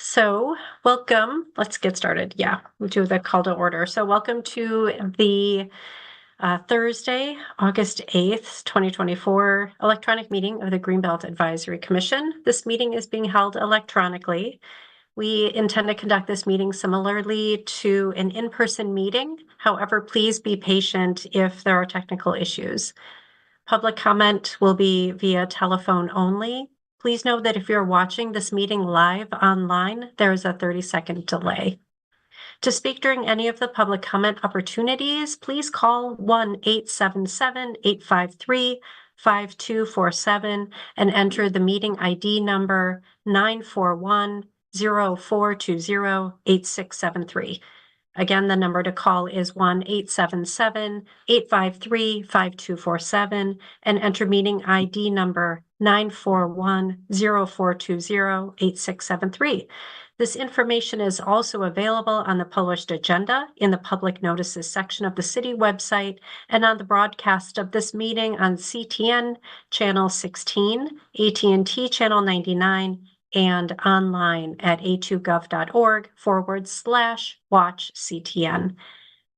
So welcome. Let's get started. Yeah, we'll do the call to order. So welcome to the Thursday, August 8th, 2024 electronic meeting of the Greenbelt Advisory Commission. This meeting is being held electronically. We intend to conduct this meeting similarly to an in-person meeting. However, please be patient if there are technical issues. Public comment will be via telephone only. Please know that if you're watching this meeting live online, there is a 30-second delay. To speak during any of the public comment opportunities, please call 1-877-853-5247 and enter the meeting ID number 941-0420-8673. Again, the number to call is 1-877-853-5247 and enter meeting ID number 941-0420-8673. This information is also available on the published agenda in the public notices section of the city website and on the broadcast of this meeting on CTN channel 16, AT&T channel 99, and online at a2gov.org/watch-CTN.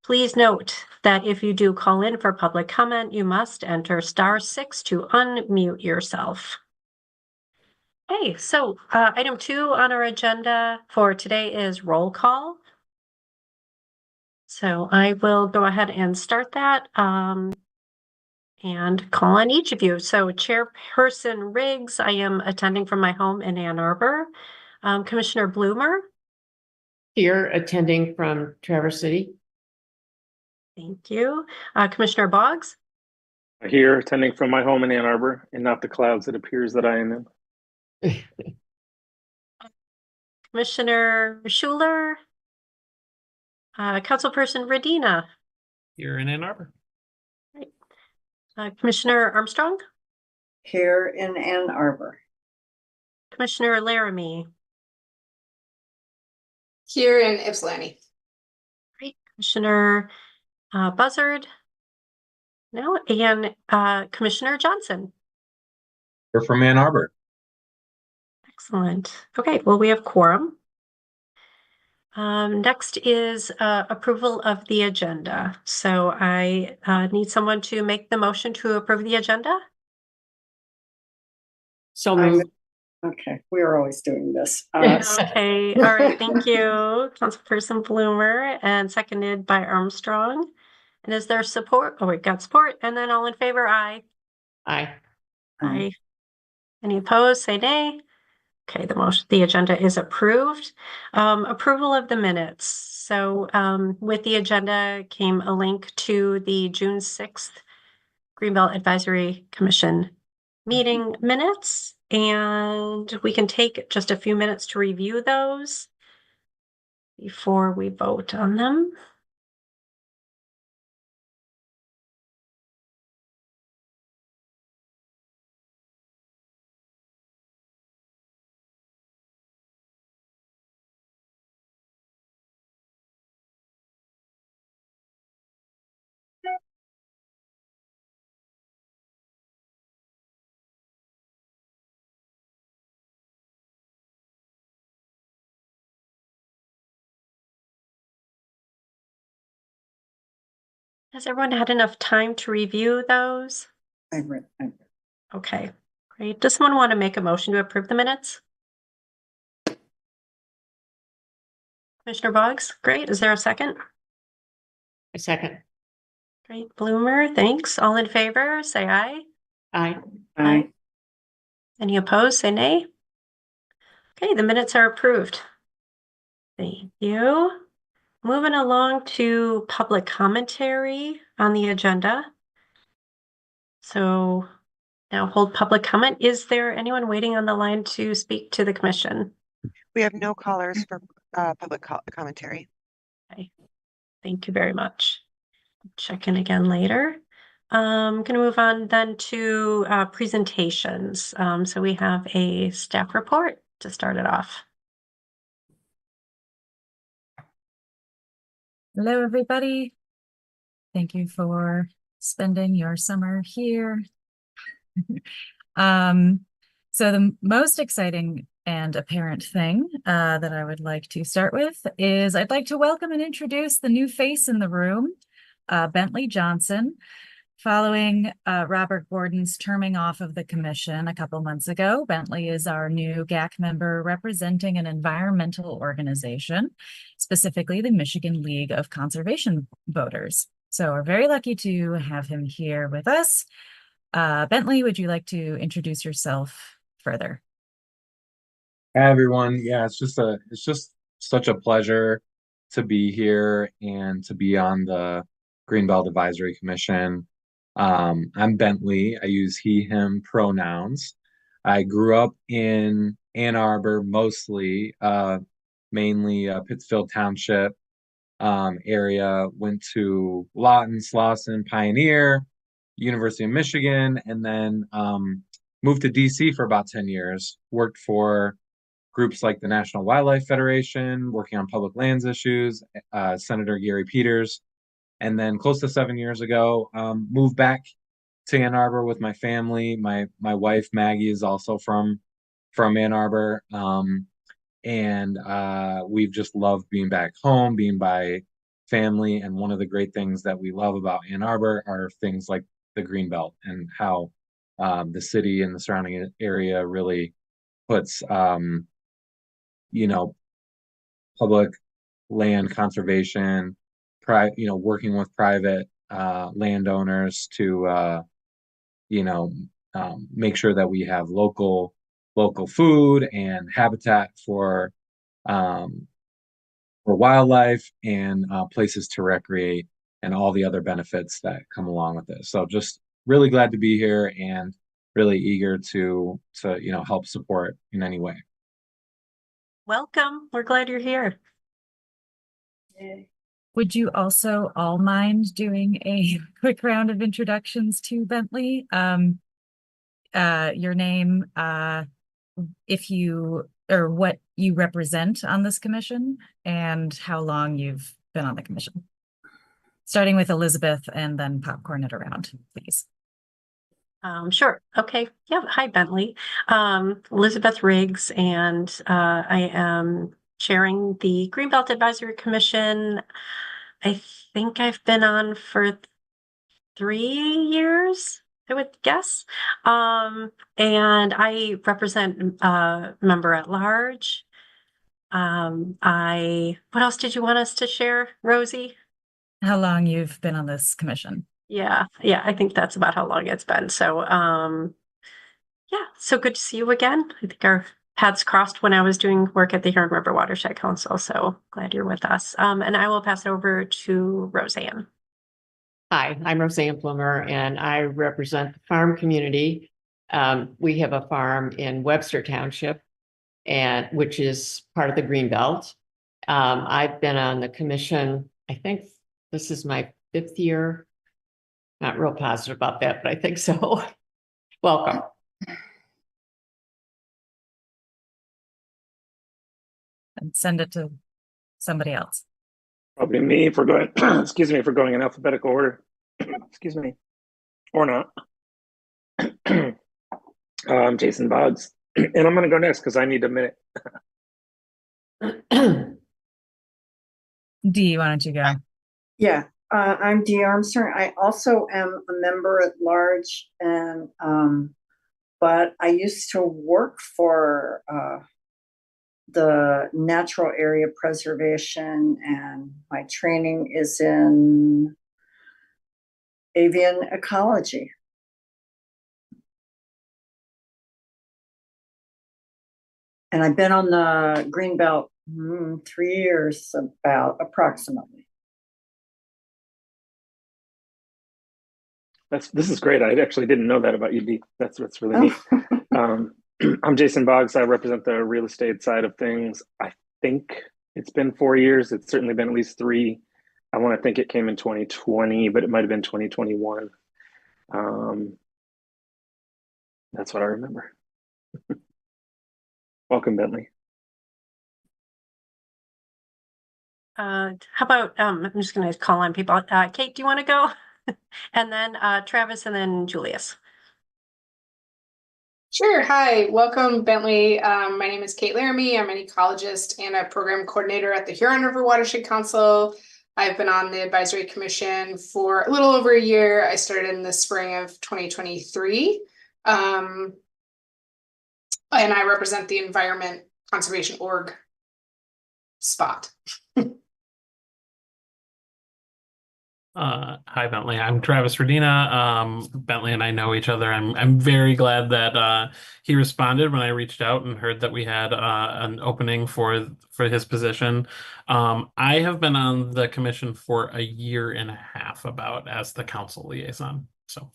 Please note that if you do call in for public comment, you must enter *6 to unmute yourself. Okay, so item 2 on our agenda for today is roll call. So I will go ahead and start that and call on each of you. So Chairperson Riggs, I am attending from my home in Ann Arbor. Commissioner Bloomer. Here, attending from Traverse City. Thank you. Commissioner Boggs. Here, attending from my home in Ann Arbor, and not the clouds it appears that I am in. Commissioner Schuler. Councilperson Radina. Here in Ann Arbor. Right. Commissioner Armstrong. Here in Ann Arbor. Commissioner Laramie. Here in Ypsilanti. Great. Commissioner Buzzard. No, and Commissioner Johnson. We're from Ann Arbor. Excellent. Okay, well, we have quorum. Next is approval of the agenda. So I need someone to make the motion to approve the agenda. So moved. Okay, we are always doing this. Okay, all right, thank you, Councilperson Bloomer, and seconded by Armstrong. And is there support? Oh, we got support. And then all in favor, aye. Aye. Aye. Any opposed, say nay. Okay, the agenda is approved. Approval of the minutes. So with the agenda came a link to the June 6th Greenbelt Advisory Commission meeting minutes, and we can take just a few minutes to review those before we vote on them. Has everyone had enough time to review those? I've read. Okay, great. Does someone want to make a motion to approve the minutes? Commissioner Boggs, great. Is there a second? A second. Great. Bloomer, thanks. All in favor, say aye. Aye. Aye. Any opposed, say nay. Okay, the minutes are approved. Thank you. Moving along to public commentary on the agenda. So now hold public comment. Is there anyone waiting on the line to speak to the commission? We have no callers for public commentary. Okay. Thank you very much. Check in again later. I'm going to move on then to presentations. So we have a staff report to start it off. Hello, everybody. Thank you for spending your summer here. So the most exciting and apparent thing that I would like to start with is I'd like to welcome and introduce the new face in the room, Bentley Johnson. Following Robert Gordon's terming off of the commission a couple months ago, Bentley is our new GAC member representing an environmental organization, specifically the Michigan League of Conservation Voters. So we're very lucky to have him here with us. Bentley, would you like to introduce yourself further? Hi, everyone. Yeah, it's just such a pleasure to be here and to be on the Greenbelt Advisory Commission. I'm Bentley. I use he, him pronouns. I grew up in Ann Arbor, mostly, mainly Pittsfield Township area. Went to Lawton, Slauson, Pioneer, University of Michigan, and then moved to DC for about 10 years. Worked for groups like the National Wildlife Federation, working on public lands issues, Senator Gary Peters. And then close to 7 years ago, moved back to Ann Arbor with my family. My wife Maggie is also from Ann Arbor, and we've just loved being back home, being by family. And one of the great things that we love about Ann Arbor are things like the Greenbelt and how the city and the surrounding area really puts public land conservation, working with private landowners to make sure that we have local food and habitat for wildlife and places to recreate and all the other benefits that come along with this. So just really glad to be here and really eager to help support in any way. Welcome. We're glad you're here. Yay. Would you also all mind doing a quick round of introductions to Bentley? Your name, if you or what you represent on this commission, and how long you've been on the commission. Starting with Elizabeth and then popcorn it around, please. Sure. Okay. Yeah. Hi, Bentley. Elizabeth Riggs, and I am chairing the Greenbelt Advisory Commission. I think I've been on for 3 years, I would guess. And I represent member at large. What else did you want us to share, Rosie? How long you've been on this commission? Yeah, I think that's about how long it's been. So, yeah, so good to see you again. I think our paths crossed when I was doing work at the Huron River Watershed Council. So glad you're with us. And I will pass it over to Roseanne. Hi, I'm Roseanne Plummer, and I represent the farm community. We have a farm in Webster Township, which is part of the Greenbelt. I've been on the commission, I think this is my 5th year. Not real positive about that, but I think so. Welcome. And send it to somebody else. Probably me for going, excuse me, for going in alphabetical order. Excuse me, or not. I'm Jason Boggs, and I'm going to go next because I need a minute. Dee, why don't you go? Yeah, I'm Dee Armstrong. I also am a member at large, and but I used to work for the natural area preservation, and my training is in avian ecology. And I've been on the Greenbelt 3 years, approximately. This is great. I actually didn't know that about you, Dee. That's really neat. I'm Jason Boggs. I represent the real estate side of things. I think it's been 4 years. It's certainly been at least 3. I want to think it came in 2020, but it might have been 2021. That's what I remember. Welcome, Bentley. How about, I'm just going to call on people. Kate, do you want to go? And then Travis, and then Julius. Sure. Hi, welcome, Bentley. My name is Kate Laramie. I'm an ecologist and a program coordinator at the Huron River Watershed Council. I've been on the advisory commission for a little over a year. I started in the spring of 2023. And I represent the Environment Conservation Org spot. Hi Bentley, I'm Travis Redina. Bentley and I know each other. I'm very glad that he responded when I reached out and heard that we had an opening for his position. I have been on the commission for a year and a half about as the council liaison. So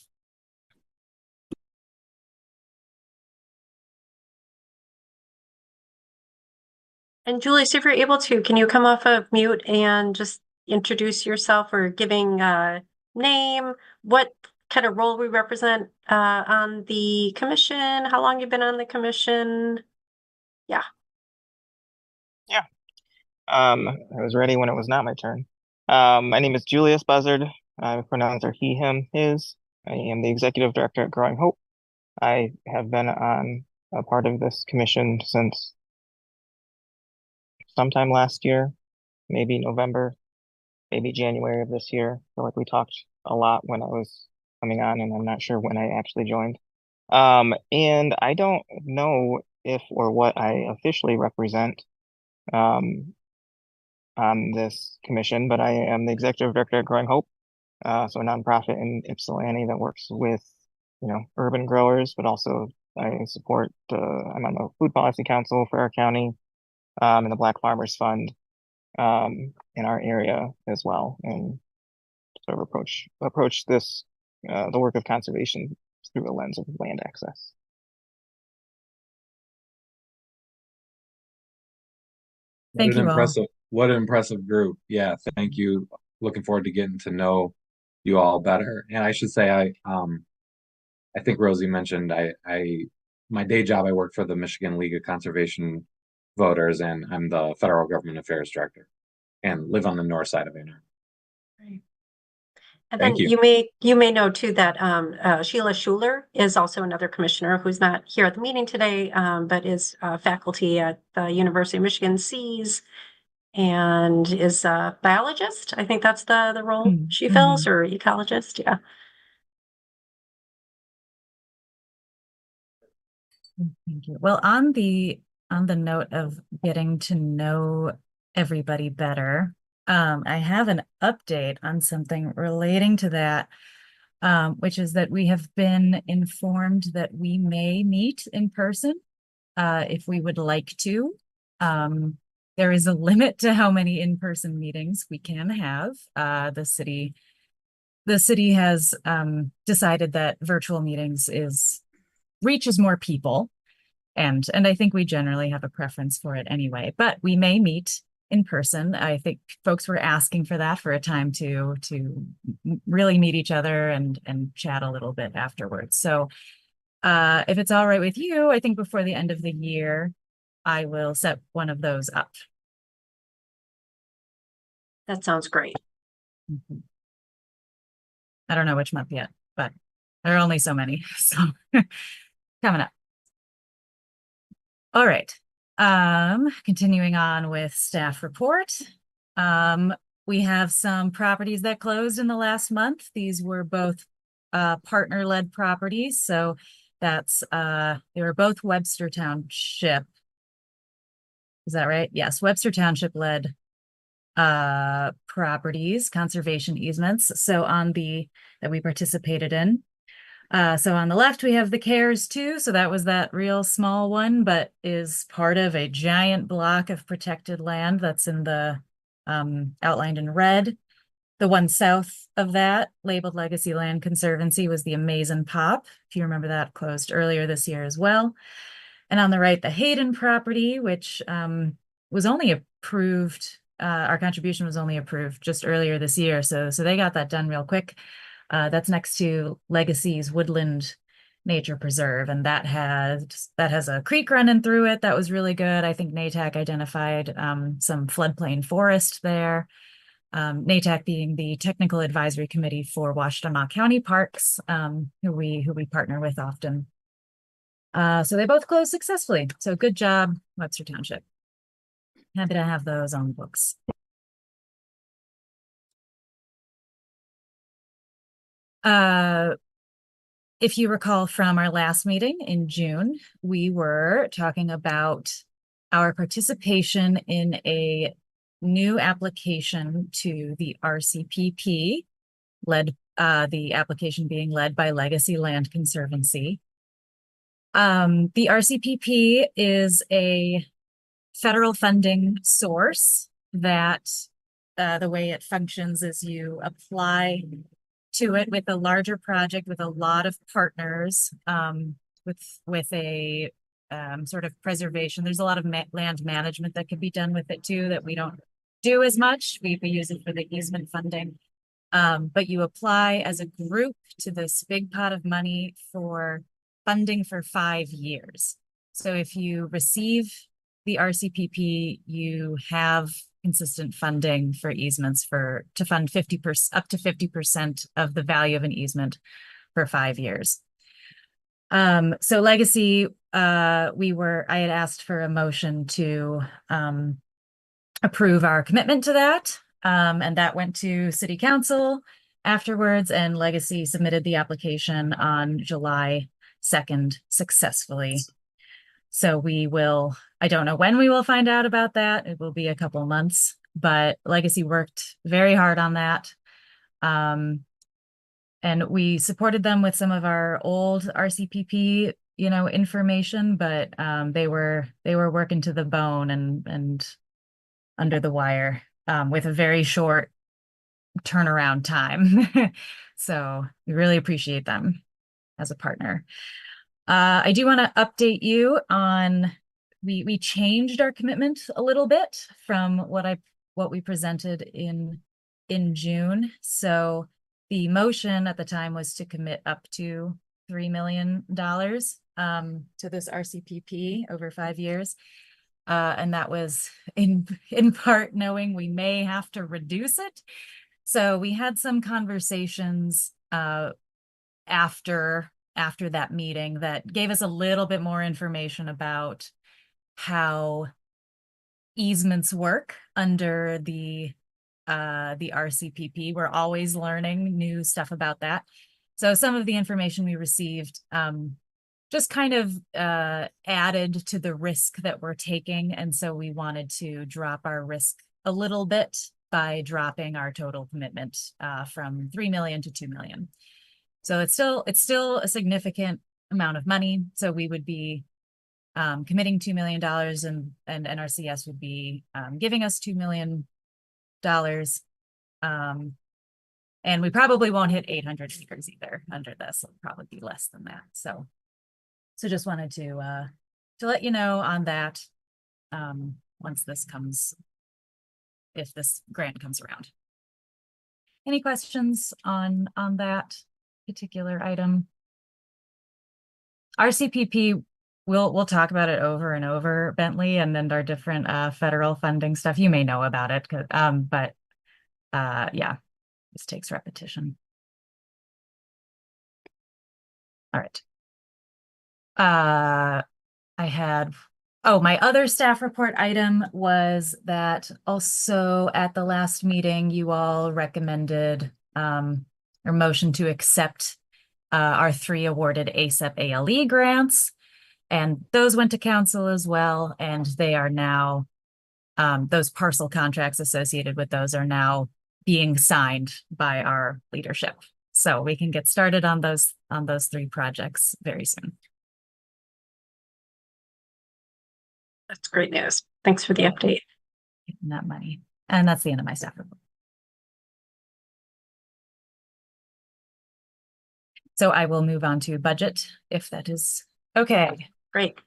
And Julie, so if you're able to, can you come off of mute and just introduce yourself or giving a name, what kind of role we represent on the commission, how long you've been on the commission? Yeah. I was ready when it was not my turn. My name is Julius Buzzard. Pronouns are he, him, his. I am the executive director at Growing Hope. I have been on a part of this commission since sometime last year, maybe November, maybe January of this year. I feel like we talked a lot when I was coming on, and I'm not sure when I actually joined. And I don't know if or what I officially represent on this commission, but I am the executive director at Growing Hope, so a nonprofit in Ypsilanti that works with, urban growers, but also I support I'm on the Food Policy Council for our county, and the Black Farmers Fund in our area as well, and sort of approach this the work of conservation through a lens of land access. Thank you all. What an impressive group. Yeah, thank you. Looking forward to getting to know you all better. And I should say, I think Rosie mentioned my day job, I work for the Michigan League of Conservation Voters, and I'm the Federal Government Affairs Director and live on the north side of Ann Arbor. Right. And Thank then you. you may know too that Sheila Schuler is also another commissioner who's not here at the meeting today, but is faculty at the University of Michigan Seas and is a biologist. I think that's the role she fills, or ecologist. Yeah. Thank you. Well, on the note of getting to know everybody better, I have an update on something relating to that, which is that we have been informed that we may meet in person if we would like to. There is a limit to how many in-person meetings we can have. The city has decided that virtual meetings reaches more people. And I think we generally have a preference for it anyway, but we may meet in person. I think folks were asking for that, for a time to really meet each other and chat a little bit afterwards. So if it's all right with you, I think before the end of the year, I will set one of those up. That sounds great. I don't know which month yet, but there are only so many, so coming up. All right. Continuing on with staff report. We have some properties that closed in the last month. These were both partner-led properties. So that's they were both Webster Township. Is that right? Yes, Webster Township led properties, conservation easements. So that we participated in. So on the left, we have the CARES 2. So that was that real small one, but is part of a giant block of protected land that's in the outlined in red. The one south of that, labeled Legacy Land Conservancy, was the Amazing Pop. If you remember, that closed earlier this year as well. And on the right, the Hayden property, which was only approved, our contribution was only approved just earlier this year. So they got that done real quick. That's next to Legacy's Woodland Nature Preserve, and that has a creek running through it. That was really good. I think NATAC identified some floodplain forest there. NATAC being the Technical Advisory Committee for Washtenaw County Parks, who we partner with often. So they both closed successfully. So good job, Webster Township. Happy to have those on the books. If you recall from our last meeting in June, we were talking about our participation in a new application to the RCPP, the application being led by Legacy Land Conservancy. The RCPP is a federal funding source that the way it functions is you apply to it with a larger project with a lot of partners, with a sort of preservation. There's a lot of land management that could be done with it too that we don't do as much. We use it for the easement funding. But you apply as a group to this big pot of money for funding for 5 years. So if you receive the RCPP, you have consistent funding for easements to fund 50% up to 50% of the value of an easement for 5 years. So Legacy, I had asked for a motion to approve our commitment to that. And that went to City Council afterwards, and Legacy submitted the application on July 2nd successfully. So I don't know when we will find out about that. It will be a couple months, but Legacy worked very hard on that. And we supported them with some of our old RCPP, information, but they were working to the bone and under the wire, with a very short turnaround time. So we really appreciate them as a partner. I do want to update you on, we changed our commitment a little bit from what we presented in June. So the motion at the time was to commit up to $3 million to this RCPP over 5 years. And that was in part knowing we may have to reduce it. So we had some conversations after that meeting that gave us a little bit more information about how easements work under the RCPP. We're always learning new stuff about that. So some of the information we received just kind of added to the risk that we're taking. And so we wanted to drop our risk a little bit by dropping our total commitment from 3 million to 2 million. So it's still a significant amount of money. So we would be committing $2 million and NRCS would be giving us $2 million. And we probably won't hit 800 acres either under this. It'll probably be less than that. So just wanted to let you know on that once if this grant comes around. Any questions on that particular item? RCPP, we'll talk about it over and over, Bentley, and then our different federal funding stuff. You may know about it, but yeah, this takes repetition. All right. My other staff report item was that also at the last meeting, you all recommended or motion to accept our 3 awarded ASAP ALE grants. And those went to council as well. And they are now, those parcel contracts associated with those are now being signed by our leadership. So we can get started on those 3 projects very soon. That's great news. Thanks for the update. Getting that money. And that's the end of my staff report. So I will move on to budget if that is okay. Great.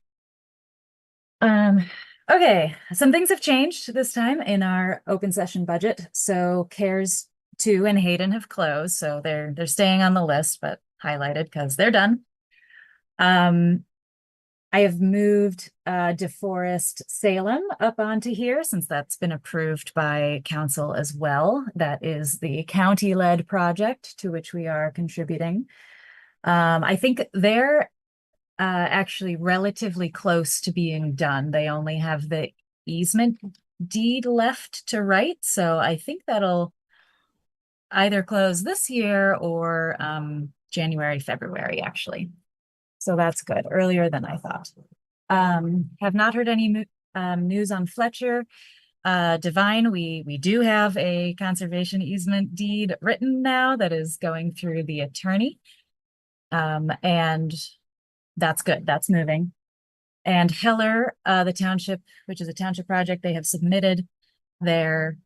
Okay, some things have changed this time in our open session budget. So CARES 2 and Hayden have closed, so they're staying on the list, but highlighted because they're done. I have moved DeForest Salem up onto here since that's been approved by council as well. That is the county-led project to which we are contributing. I think actually relatively close to being done. They only have the easement deed left to write, so I think that'll either close this year or January, February, actually. So that's good, earlier than I thought. Have not heard any news on Fletcher. Divine, we do have a conservation easement deed written now that is going through the attorney. And that's good, that's moving. And Heller, the township, which is a township project, they have submitted their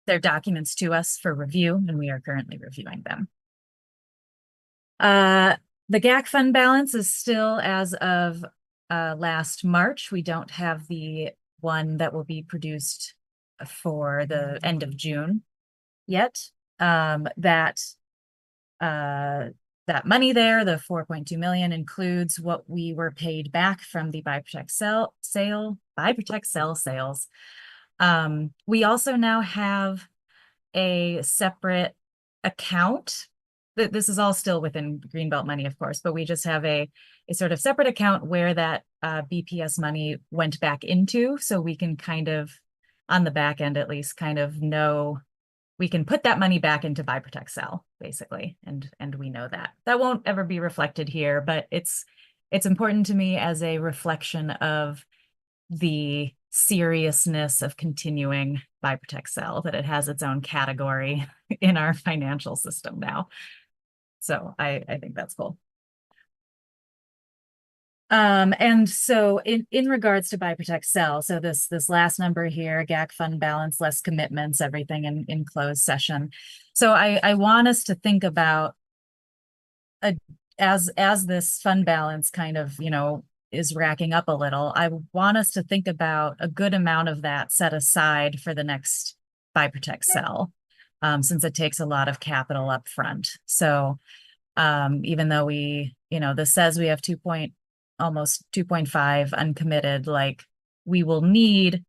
documents to us for review, and we are currently reviewing them. The GAC fund balance is still as of last March. We don't have the one that will be produced for the end of June yet. That money there, the 4.2 million, includes what we were paid back from the Buy Protect Sell sales. We also now have a separate account. This is all still within Greenbelt money, of course, but we just have a sort of separate account where that BPS money went back into, so we can kind of, on the back end at least, kind of know we can put that money back into Buy Protect Sell, basically, and we know that. That won't ever be reflected here, but it's important to me as a reflection of the seriousness of continuing Buy Protect Sell, that it has its own category in our financial system now. So I think that's cool. And so in regards to Buy Protect Sell, so this last number here, GAC fund balance, less commitments, everything in closed session. So I want us to think about as this fund balance kind of, is racking up a little, I want us to think about a good amount of that set aside for the next Buy Protect Sell, since it takes a lot of capital up front. So even though this says we have almost 2.5 uncommitted, like we will need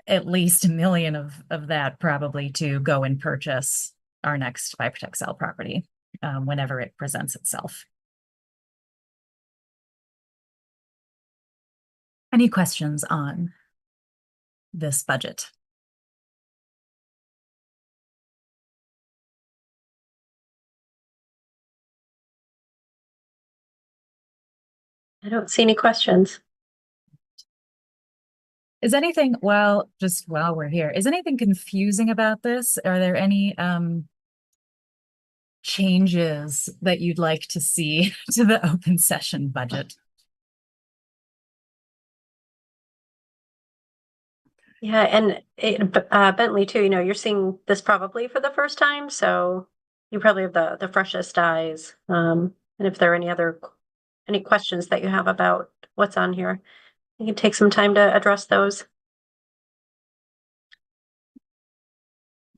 at least $1 million of that probably to go and purchase our next Buy Protect Sell property whenever it presents itself. Any questions on this budget? I don't see any questions. Is anything, just while we're here, is anything confusing about this? Are there any changes that you'd like to see to the open session budget? Yeah, and Bentley too, you're seeing this probably for the first time, so you probably have the freshest eyes. And if there are any questions that you have about what's on here, you can take some time to address those.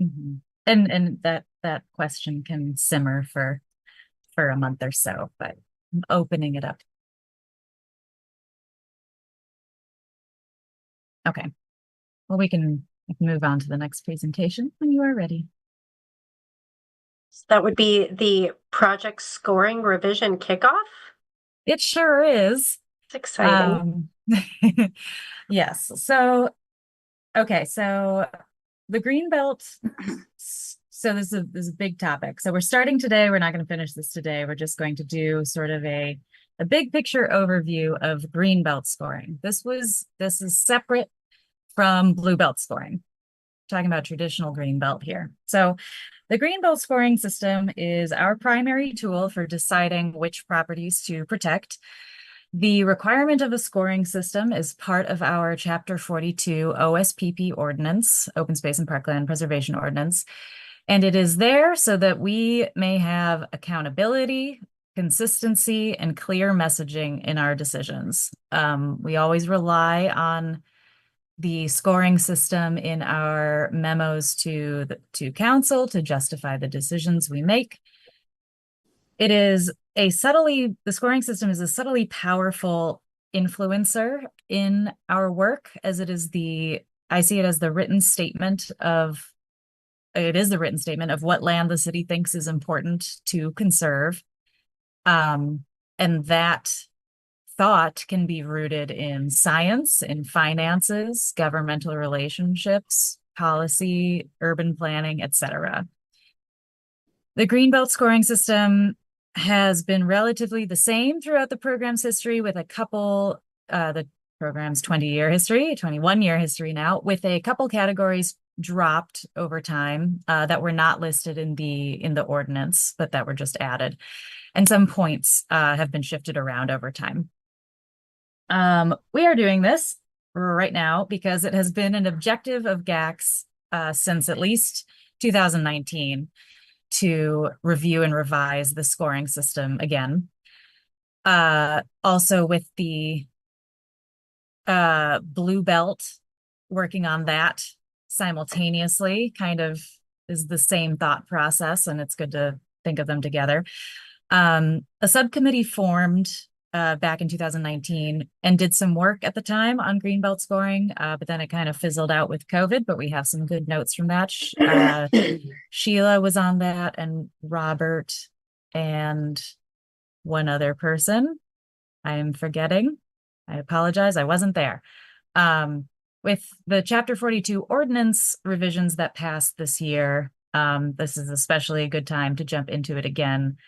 Mm-hmm. And that question can simmer for a month or so, but I'm opening it up. Okay. Well, we can move on to the next presentation when you are ready. So that would be the project scoring revision kickoff. It sure is. It's exciting. Yes. So, okay. So the Greenbelt. So this is a big topic. So we're starting today. We're not going to finish this today. We're just going to do sort of a big picture overview of Greenbelt scoring. This is separate from Blue Belt scoring. Talking about traditional Greenbelt here. So the Greenbelt scoring system is our primary tool for deciding which properties to protect. The requirement of a scoring system is part of our Chapter 42 OSPP ordinance, Open Space and Parkland Preservation Ordinance. And it is there so that we may have accountability, consistency, and clear messaging in our decisions. We always rely on the scoring system in our memos to council to justify the decisions we make. The scoring system is a subtly powerful influencer in our work, as I see it as the written statement of what land the city thinks is important to conserve. And that thought can be rooted in science, in finances, governmental relationships, policy, urban planning, etc. The Greenbelt scoring system has been relatively the same throughout the program's history, with a couple, the program's 20-year history, 21-year history now, with a couple categories dropped over time that were not listed in the ordinance, but that were just added. And some points have been shifted around over time. We are doing this right now because it has been an objective of GAC's since at least 2019 to review and revise the scoring system again. Also with the Blue Belt, working on that simultaneously kind of is the same thought process, and it's good to think of them together. A subcommittee formed back in 2019 and did some work at the time on Greenbelt scoring, but then it kind of fizzled out with COVID, but we have some good notes from that. Sheila was on that, and Robert, and one other person I am forgetting. I apologize, I wasn't there. With the Chapter 42 ordinance revisions that passed this year, this is especially a good time to jump into it again.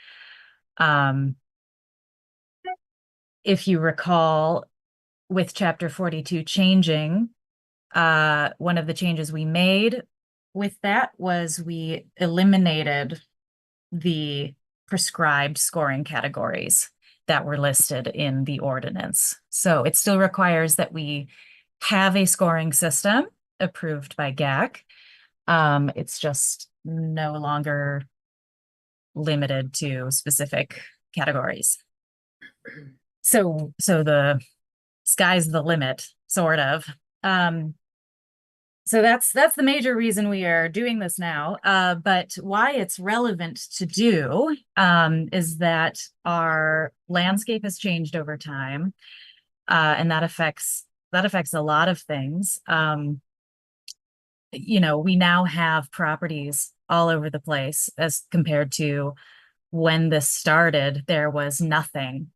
If you recall, with Chapter 42 changing, one of the changes we made with that was we eliminated the prescribed scoring categories that were listed in the ordinance. So it still requires that we have a scoring system approved by GAC. It's just no longer limited to specific categories. So the sky's the limit, sort of. So that's the major reason we are doing this now. But why it's relevant to do is that our landscape has changed over time, and that affects a lot of things. You know, we now have properties all over the place as compared to when this started. There was nothing,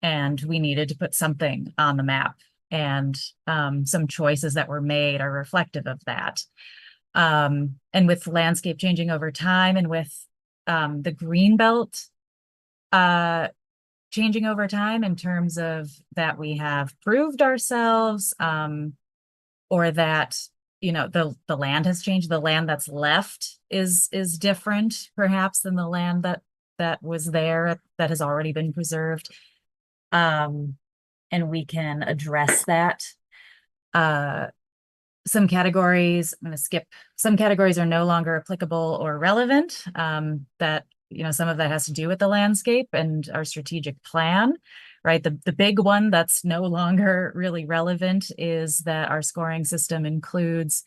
and we needed to put something on the map. And some choices that were made are reflective of that. And with landscape changing over time, and with the Greenbelt changing over time in terms of that we have proved ourselves, or that, you know, the land has changed. The land that's left is different perhaps than the land that was there, that has already been preserved. And we can address that. Some categories, I'm going to skip, some categories are no longer applicable or relevant. That, you know, some of that has to do with the landscape and our strategic plan, right? The big one that's no longer really relevant is that our scoring system includes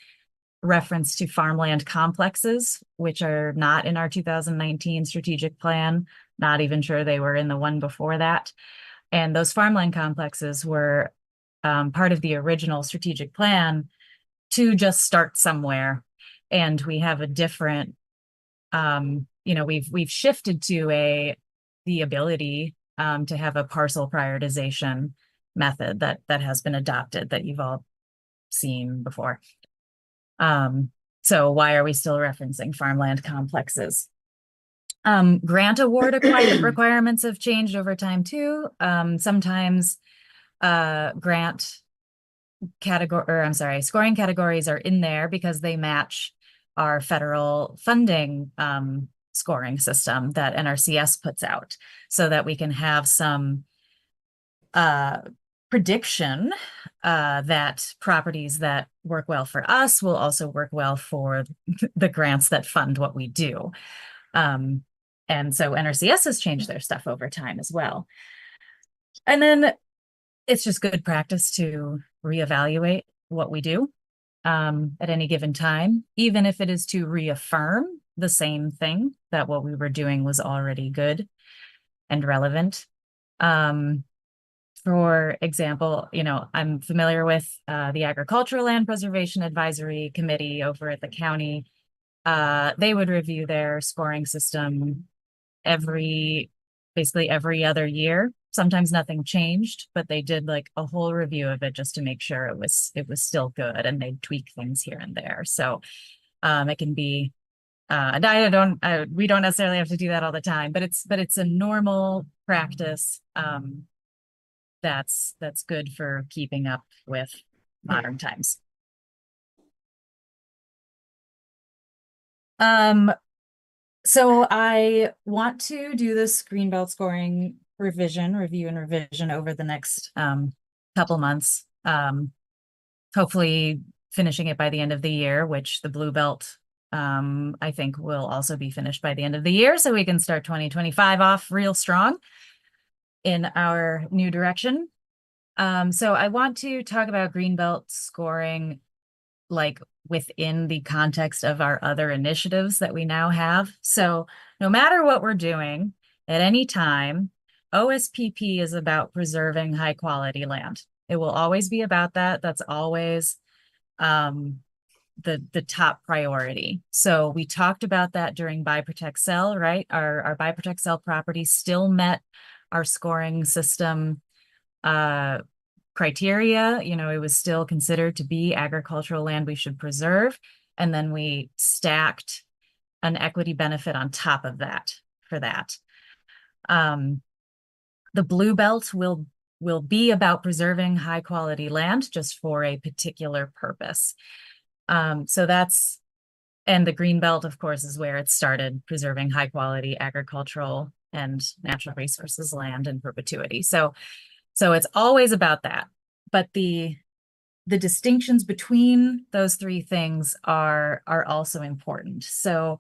reference to farmland complexes, which are not in our 2019 strategic plan, not even sure they were in the one before that. And those farmland complexes were part of the original strategic plan to just start somewhere. And we have a different, you know, we've shifted to the ability to have a parcel prioritization method that has been adopted, that you've all seen before. So why are we still referencing farmland complexes? Grant award requirements have changed over time too. Sometimes grant category, or I'm sorry, scoring categories are in there because they match our federal funding scoring system that NRCS puts out, so that we can have some prediction that properties that work well for us will also work well for the grants that fund what we do. And so NRCS has changed their stuff over time as well. And then it's just good practice to reevaluate what we do at any given time, even if it is to reaffirm the same thing, that what we were doing was already good and relevant. For example, you know, I'm familiar with the Agricultural Land Preservation Advisory Committee over at the county. They would review their scoring system basically every other year. sometimes nothing changed, but they did like a whole review of it just to make sure it was still good, and they tweak things here and there. So it can be we don't necessarily have to do that all the time, but it's a normal practice that's good for keeping up with modern times. So I want to do this Greenbelt scoring review and revision over the next couple months. Hopefully finishing it by the end of the year, which the Blue Belt I think will also be finished by the end of the year, so we can start 2025 off real strong in our new direction. So I want to talk about Greenbelt scoring like within the context of our other initiatives that we now have. So no matter what we're doing at any time, OSPP is about preserving high quality land. It will always be about that. That's always the top priority. So we talked about that during Buy Protect Sell, right? Our Buy Protect Sell property still met our scoring system criteria. You know, it was still considered to be agricultural land we should preserve. And then we stacked an equity benefit on top of that for that. The Blue Belt will be about preserving high quality land just for a particular purpose. So that's, and the Green Belt, of course, is where it started, preserving high quality agricultural and natural resources land in perpetuity. So it's always about that. But the distinctions between those three things are also important. So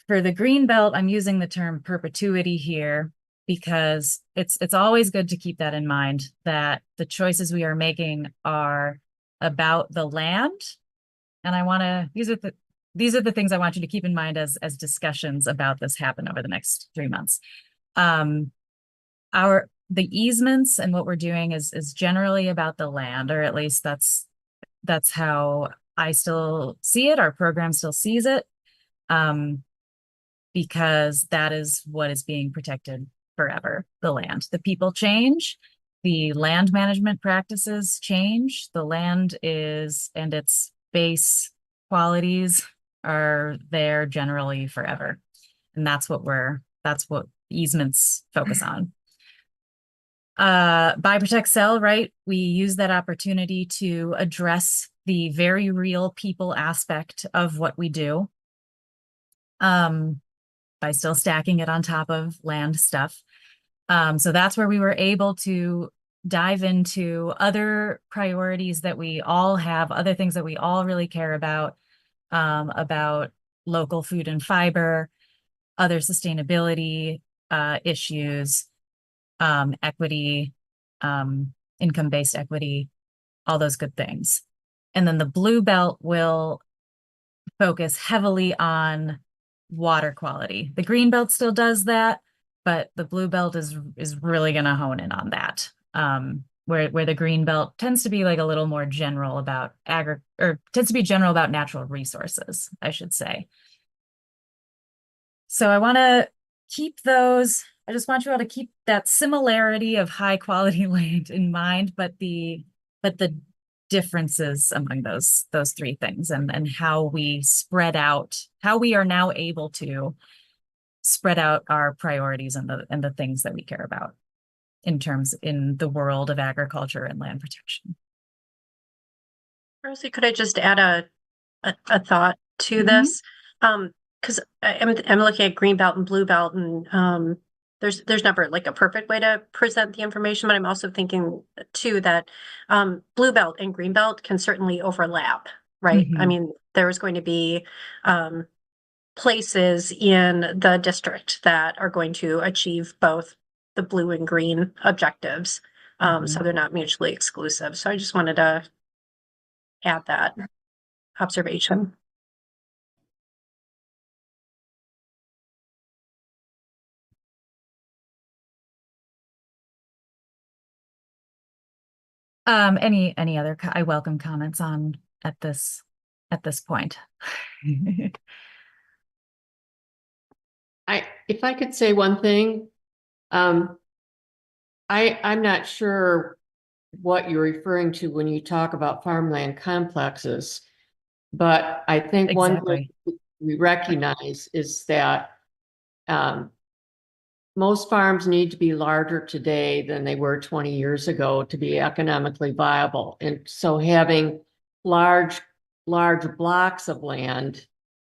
for the Green Belt, I'm using the term perpetuity here because it's always good to keep that in mind, that the choices we are making are about the land. And I want to, these are the things I want you to keep in mind as discussions about this happen over the next 3 months. The easements and what we're doing is generally about the land, or at least that's how I still see it. Our program still sees it, because that is what is being protected forever, the land. The people change, the land management practices change, the land is, and its base qualities are there generally forever. And that's what easements focus on. Buy, Protect, Sell, right? We use that opportunity to address the very real people aspect of what we do, by still stacking it on top of land stuff. So that's where we were able to dive into other priorities that we all have, other things that we all really care about local food and fiber, other sustainability issues, equity, income-based equity, all those good things. And then the Blue Belt will focus heavily on water quality. The Green Belt still does that, but the Blue Belt is really going to hone in on that. Where the Green Belt tends to be like a little more general about tends to be general about natural resources, I should say. So I want to keep those. I just want you all to keep that similarity of high quality land in mind, but the differences among those three things, and how we spread out, how we are now able to spread out our priorities and the things that we care about in the world of agriculture and land protection. Rosie, could I just add a thought to this? Because I'm looking at Green Belt and Blue Belt, and there's never like a perfect way to present the information, but I'm also thinking too that Blue Belt and Green Belt can certainly overlap, right? I mean, there's going to be places in the district that are going to achieve both the blue and green objectives. So they're not mutually exclusive. So I just wanted to add that observation. Any other, I welcome comments on at this point. If I could say one thing, I'm not sure what you're referring to when you talk about farmland complexes. But I think one thing Exactly. we recognize is that most farms need to be larger today than they were 20 years ago to be economically viable. And so having large blocks of land,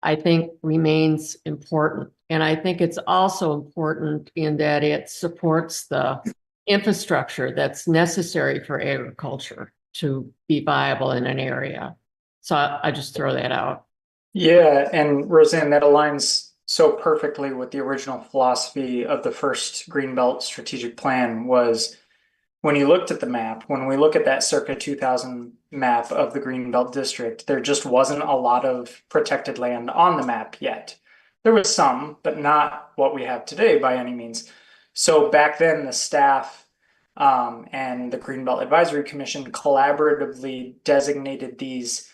I think, remains important. And I think it's also important in that it supports the infrastructure that's necessary for agriculture to be viable in an area. So I just throw that out. Yeah, and Roseanne, that aligns so perfectly with the original philosophy of the first Greenbelt strategic plan was when you looked at the map, when we look at that circa 2000 map of the Greenbelt district, there just wasn't a lot of protected land on the map yet. There was some, but not what we have today by any means. So back then, the staff and the Greenbelt Advisory Commission collaboratively designated these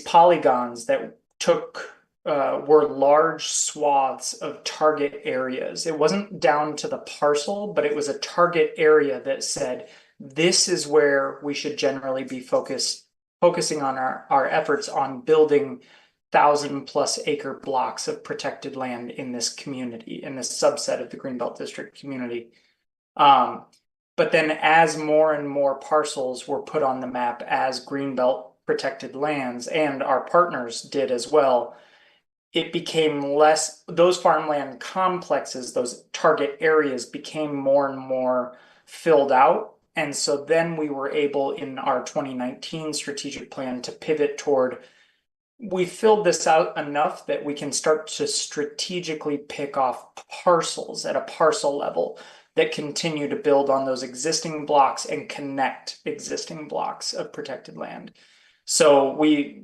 polygons that were large swaths of target areas. It wasn't down to the parcel, but it was a target area that said, this is where we should generally be focusing on our efforts on building 1,000+ acre blocks of protected land in this community, in this subset of the Greenbelt District community. But then as more and more parcels were put on the map as Greenbelt protected lands, and our partners did as well, it became less, those farmland complexes, those target areas became more and more filled out. And so then we were able in our 2019 strategic plan to pivot toward, we filled this out enough that we can start to strategically pick off parcels at a parcel level that continue to build on those existing blocks and connect existing blocks of protected land. So we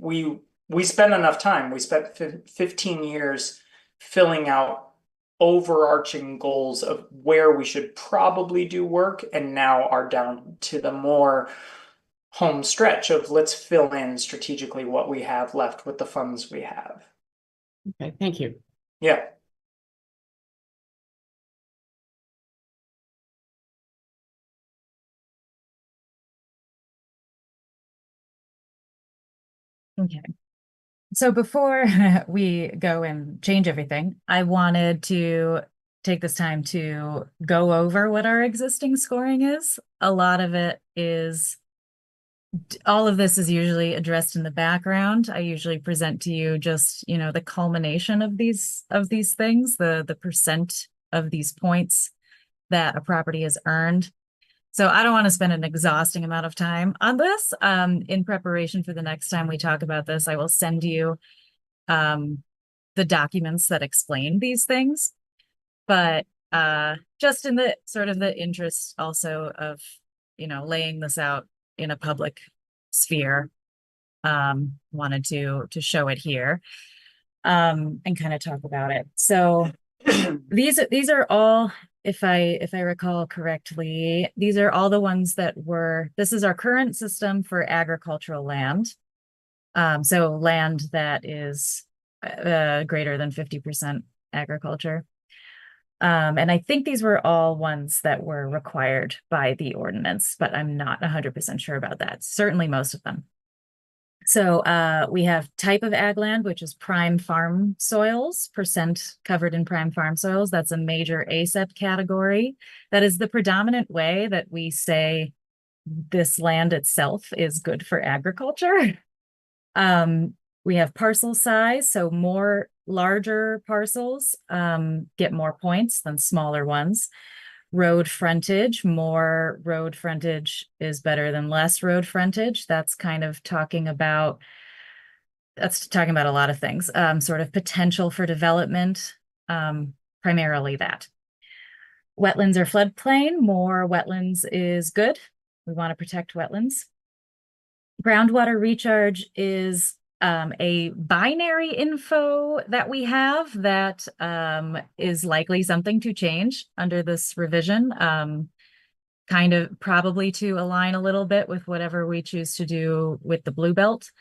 spent enough time. We spent 15 years filling out overarching goals of where we should probably do work, and now are down to the more home stretch of let's fill in strategically what we have left with the funds we have. Okay, thank you. Yeah. Okay. So before we go and change everything, I wanted to take this time to go over what our existing scoring is. A lot of it is, all of this is usually addressed in the background. I usually present to you just, you know, the culmination of these things, the percent of these points that a property has earned. So I don't want to spend an exhausting amount of time on this. In preparation for the next time we talk about this, I will send you the documents that explain these things. But just in the sort of the interest also of, you know, laying this out in a public sphere, wanted to show it here and kind of talk about it. So these are all, if I recall correctly, these are all the ones that were, this is our current system for agricultural land. So land that is greater than 50% agriculture. And I think these were all ones that were required by the ordinance, but I'm not 100% sure about that. Certainly most of them. So we have type of ag land, which is prime farm soils, percent covered in prime farm soils. That's a major ACEP category. That is the predominant way that we say this land itself is good for agriculture. We have parcel size, so more larger parcels get more points than smaller ones. Road frontage, more road frontage is better than less road frontage. That's kind of talking about, that's talking about a lot of things, sort of potential for development, primarily that. Wetlands or floodplain, more wetlands is good. We want to protect wetlands. Groundwater recharge is a binary info that we have that is likely something to change under this revision, kind of probably to align a little bit with whatever we choose to do with the blue belt.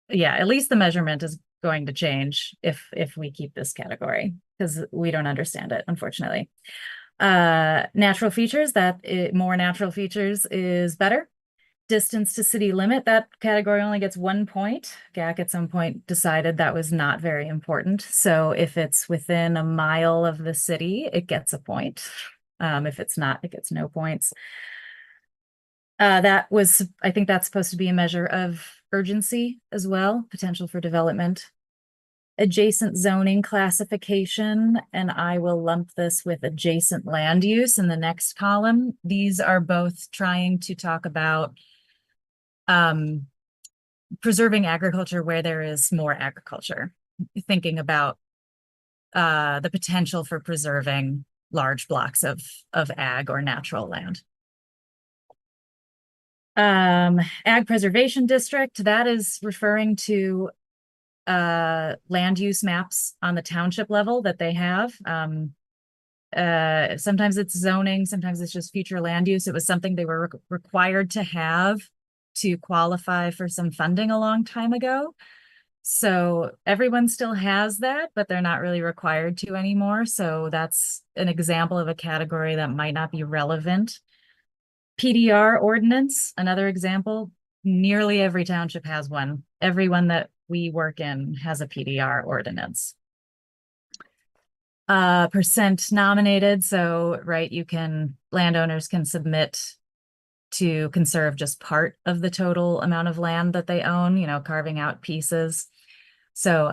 Yeah, at least the measurement is going to change if we keep this category, because we don't understand it, unfortunately. Natural features, more natural features is better. Distance to city limit, that category only gets 1 point. GAC at some point decided that was not very important. So if it's within a mile of the city, it gets a point. If it's not, it gets no points. I think that's supposed to be a measure of urgency as well, potential for development. Adjacent zoning classification, and I will lump this with adjacent land use in the next column. These are both trying to talk about preserving agriculture where there is more agriculture, thinking about the potential for preserving large blocks of ag or natural land. Ag preservation district, that is referring to land use maps on the township level that they have. Sometimes it's zoning, sometimes it's just future land use. It was something they were required to have to qualify for some funding a long time ago. So everyone still has that, but they're not really required to anymore. So that's an example of a category that might not be relevant. PDR ordinance, another example. Nearly every township has one. Everyone that we work in has a PDR ordinance. Percent nominated. So, right, landowners can submit to conserve just part of the total amount of land that they own, carving out pieces. So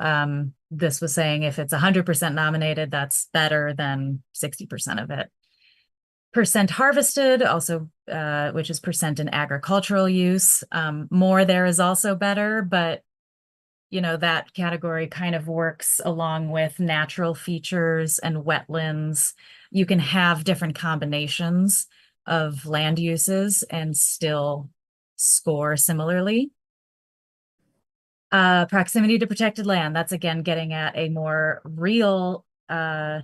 this was saying if it's 100% nominated, that's better than 60% of it. Percent harvested, also, which is percent in agricultural use. More there is also better, but that category kind of works along with natural features and wetlands. You can have different combinations of land uses and still score similarly. Proximity to protected land, that's again getting at a more real or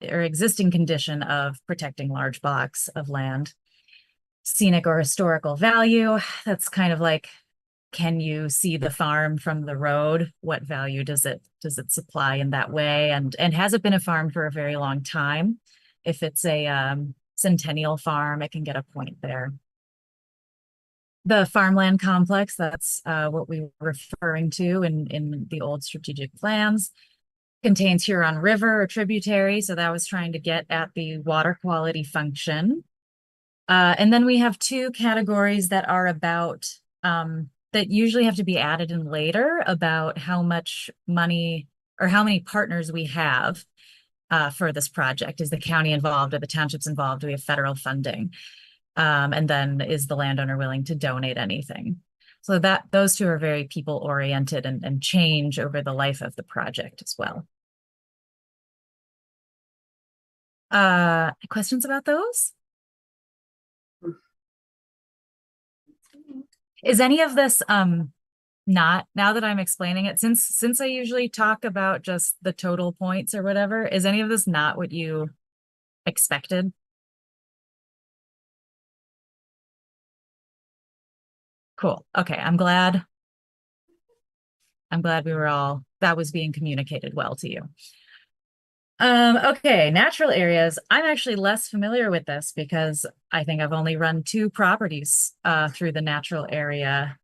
existing condition of protecting large blocks of land. Scenic or historical value, that's kind of like, can you see the farm from the road? What value does it supply in that way? And has it been a farm for a very long time? If it's a centennial farm, it can get a point there. The farmland complex, that's what we were referring to in the old strategic plans, contains Huron River, a tributary. So that was trying to get at the water quality function. And then we have two categories that are about, that usually have to be added in later, about how much money or how many partners we have for this project. Is the county involved? Are the townships involved? Do we have federal funding? And then is the landowner willing to donate anything? So those two are very people oriented and change over the life of the project as well. Questions about those? Is any of this not, now that I'm explaining it, since I usually talk about just the total points or whatever, is any of this not what you expected? Cool. Okay, I'm glad that was being communicated well to you. Okay, natural areas. I'm actually less familiar with this because I think I've only run 2 properties through the natural area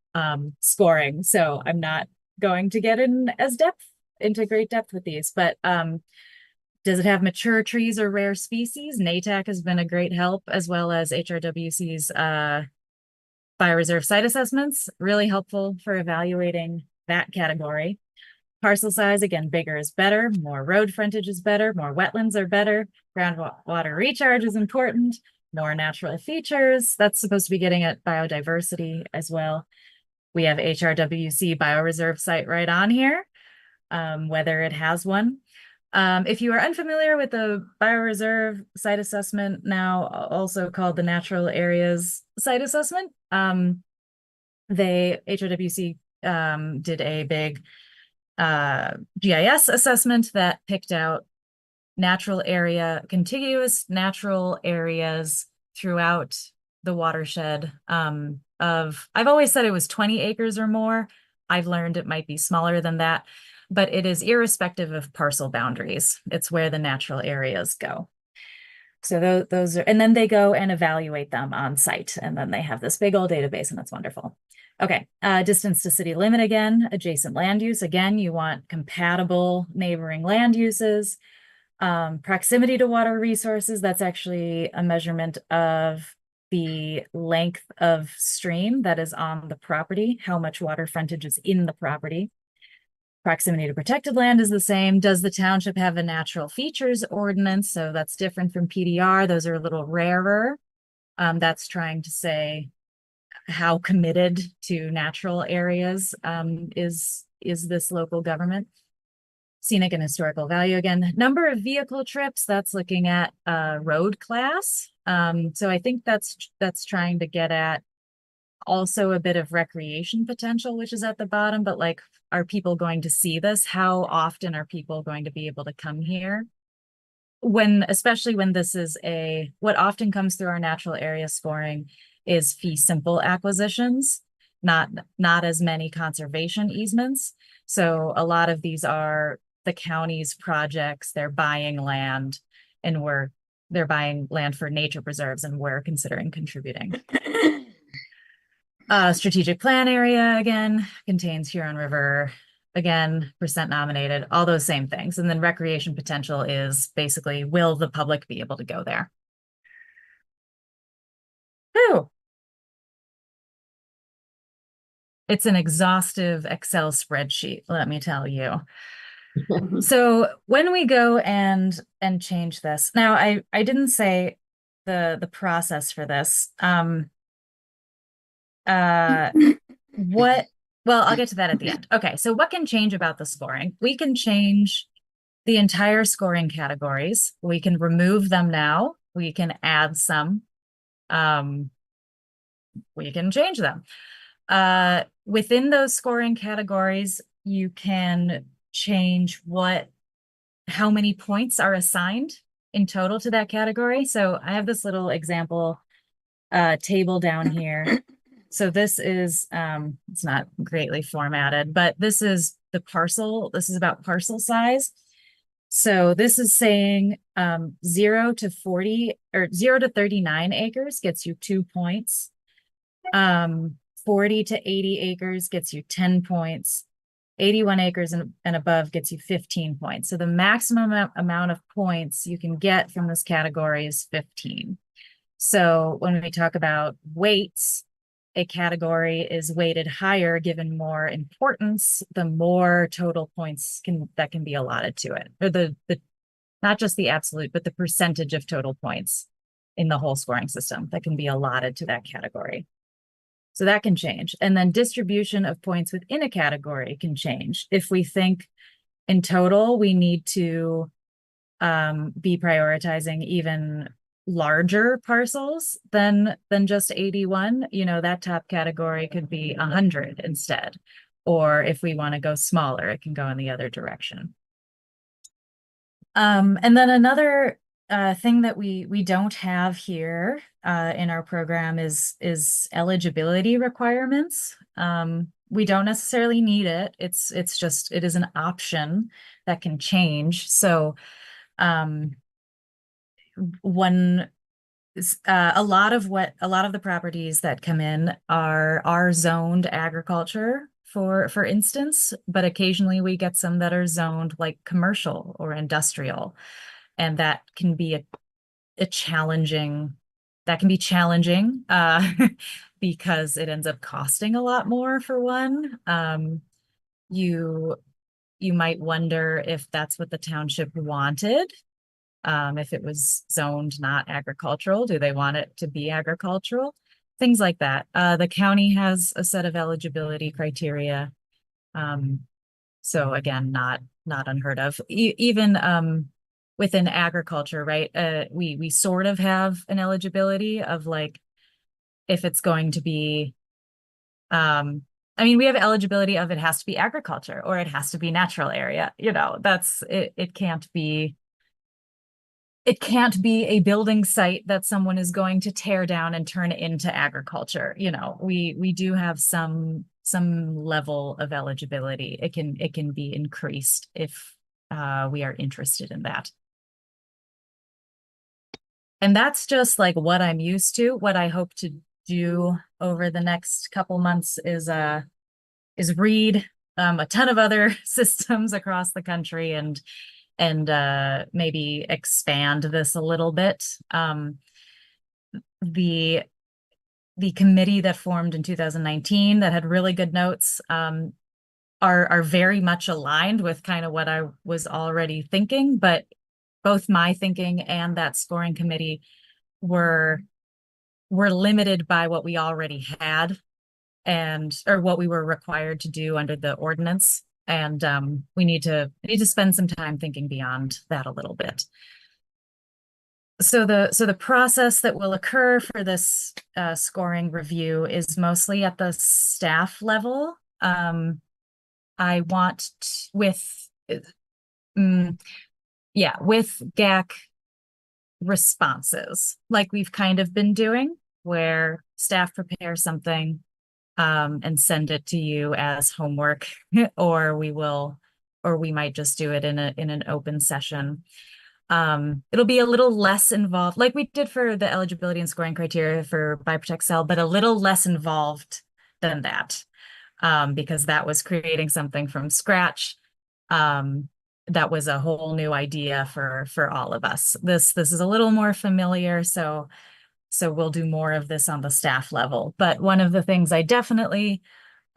scoring. So I'm not going to get into great depth with these, but does it have mature trees or rare species? NATAC has been a great help, as well as HRWC's bioreserve site assessments, really helpful for evaluating that category. Parcel size, again, bigger is better, more road frontage is better, more wetlands are better, groundwater recharge is important, more natural features, that's supposed to be getting at biodiversity as well. We have HRWC bioreserve site right on here, whether it has one. If you are unfamiliar with the bioreserve site assessment, now also called the natural areas site assessment, HRWC did a big GIS assessment that picked out contiguous natural areas throughout the watershed I've always said it was 20 acres or more. I've learned it might be smaller than that, but it is irrespective of parcel boundaries. It's where the natural areas go. So those are, and then they go and evaluate them on site, and then they have this big old database, and it's wonderful. Okay, distance to city limit again, adjacent land use. Again, you want compatible neighboring land uses. Proximity to water resources, that's actually a measurement of the length of stream that is on the property, how much water frontage is in the property. Proximity to protected land is the same. Does the township have a natural features ordinance? So that's different from PDR. Those are a little rarer. That's trying to say how committed to natural areas is this local government. Scenic and historical value again. Number of vehicle trips, that's looking at road class. So I think that's trying to get at also a bit of recreation potential, which is at the bottom, but like, are people going to see this? How often are people going to be able to come here? Especially when this is what often comes through our natural area scoring is fee simple acquisitions, not as many conservation easements. So a lot of these are the county's projects, they're buying land and they're buying land for nature preserves, and we're considering contributing. Strategic plan area, again, contains Huron River, again, percent nominated, all those same things. And then recreation potential is basically, will the public be able to go there? Whew. It's an exhaustive Excel spreadsheet, let me tell you. So when we go and change this, now I didn't say the process for this. Well, I'll get to that at the end. Okay, so what can change about the scoring? We can change the entire scoring categories. We can remove them now. We can add some. We can change them. Within those scoring categories, you can change how many points are assigned in total to that category. So I have this little example table down here. So this is, it's not greatly formatted, but this is the parcel. This is about parcel size. So this is saying 0 to 40 or 0 to 39 acres gets you 2 points. 40 to 80 acres gets you 10 points. 81 acres and above gets you 15 points. So the maximum amount of points you can get from this category is 15. So when we talk about weights, a category is weighted higher given more importance, the more total points that can be allotted to it, or the not just the absolute, but the percentage of total points in the whole scoring system that can be allotted to that category. So that can change. And then distribution of points within a category can change. If we think in total we need to be prioritizing even larger parcels than just 81, that top category could be 100 instead. Or if we want to go smaller, it can go in the other direction. And then another thing that we don't have here in our program is eligibility requirements. We don't necessarily need it. It is an option that can change. So a lot of the properties that come in are zoned agriculture, for instance, but occasionally we get some that are zoned like commercial or industrial, and that can be challenging because it ends up costing a lot more for one. You might wonder if that's what the township wanted. If it was zoned not agricultural, do they want it to be agricultural? Things like that. The county has a set of eligibility criteria. So again, not unheard of. Even within agriculture, right? We sort of have an eligibility of like, if it's going to be, we have eligibility of it has to be agriculture or it has to be natural area. That's it. It can't be a building site that someone is going to tear down and turn into agriculture. We do have some level of eligibility. It can be increased if we are interested in that. and that's just like what I'm used to. What I hope to do over the next couple months is read a ton of other systems across the country and maybe expand this a little bit. The committee that formed in 2019 that had really good notes are very much aligned with kind of what I was already thinking, but both my thinking and that scoring committee were limited by what we already had or what we were required to do under the ordinance. And we need to spend some time thinking beyond that a little bit. So the process that will occur for this scoring review is mostly at the staff level. I want with GAC responses, like we've kind of been doing, where staff prepare something and send it to you as homework, or we might just do it in an open session. It'll be a little less involved, like we did for the eligibility and scoring criteria for BioProtect Cell, but a little less involved than that, because that was creating something from scratch. That was a whole new idea for all of us. This is a little more familiar, so we'll do more of this on the staff level. But one of the things I definitely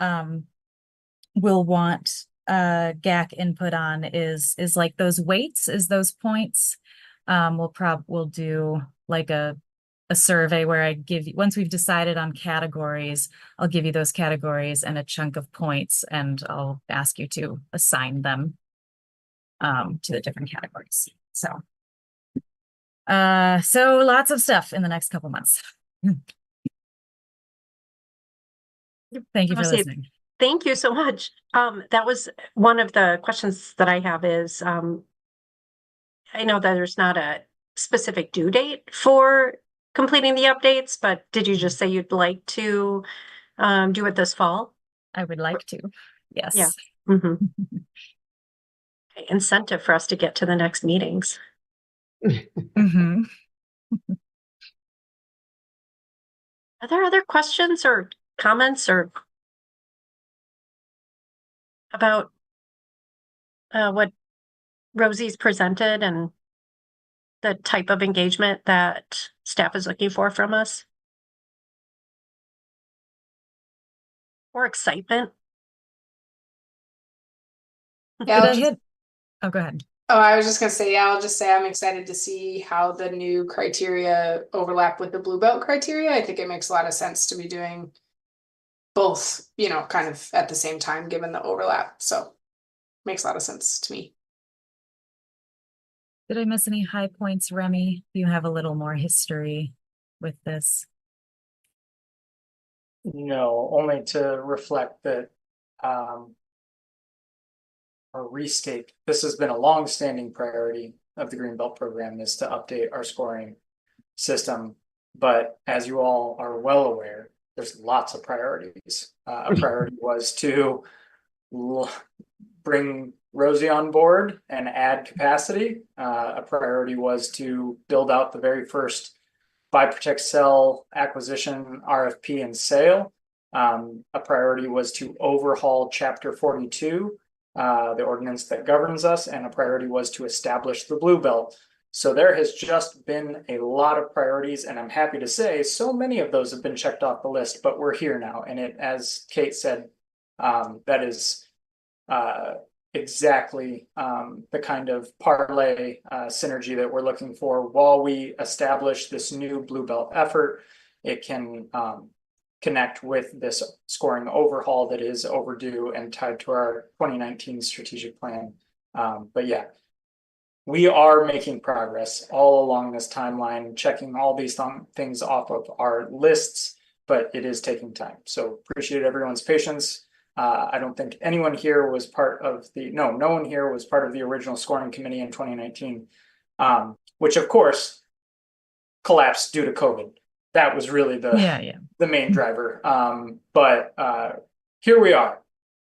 will want GAC input on is like those weights, is those points. We'll do like a survey where I give you, once we've decided on categories, I'll give you those categories and a chunk of points, and I'll ask you to assign them to the different categories. So lots of stuff in the next couple months. Thank you for listening. Thank you so much. That was one of the questions that I have is, I know that there's not a specific due date for completing the updates, but did you just say you'd like to do it this fall? I would like to, yes. Yeah. Mm-hmm. Okay, incentive for us to get to the next meetings. Mm-hmm. Are there other questions or comments or about what Rosie's presented and the type of engagement that staff is looking for from us? Or excitement? Yeah, oh, go ahead. Oh, I was just gonna say, yeah, I'll just say I'm excited to see how the new criteria overlap with the Blue Belt criteria. I think it makes a lot of sense to be doing both, kind of at the same time, given the overlap. So makes a lot of sense to me. Did I miss any high points, Remy? You have a little more history with this. No, only to reflect that or restate, this has been a long-standing priority of the Greenbelt program, is to update our scoring system. But as you all are well aware, there's lots of priorities. A priority was to bring Rosie on board and add capacity. A priority was to build out the very first BioProtect Cell acquisition, RFP, and sale. A priority was to overhaul Chapter 42, the ordinance that governs us, and a priority was to establish the Blue Belt. So there has just been a lot of priorities, and I'm happy to say so many of those have been checked off the list, but we're here now. And it, as Kate said, that is exactly the kind of parlay synergy that we're looking for. While we establish this new Blue Belt effort, it can connect with this scoring overhaul that is overdue and tied to our 2019 strategic plan. But yeah, we are making progress all along this timeline, checking all these things off of our lists, but it is taking time. So appreciate everyone's patience. I don't think anyone here was part of no one here was part of the original scoring committee in 2019, which of course collapsed due to COVID. That was really the main driver. But here we are,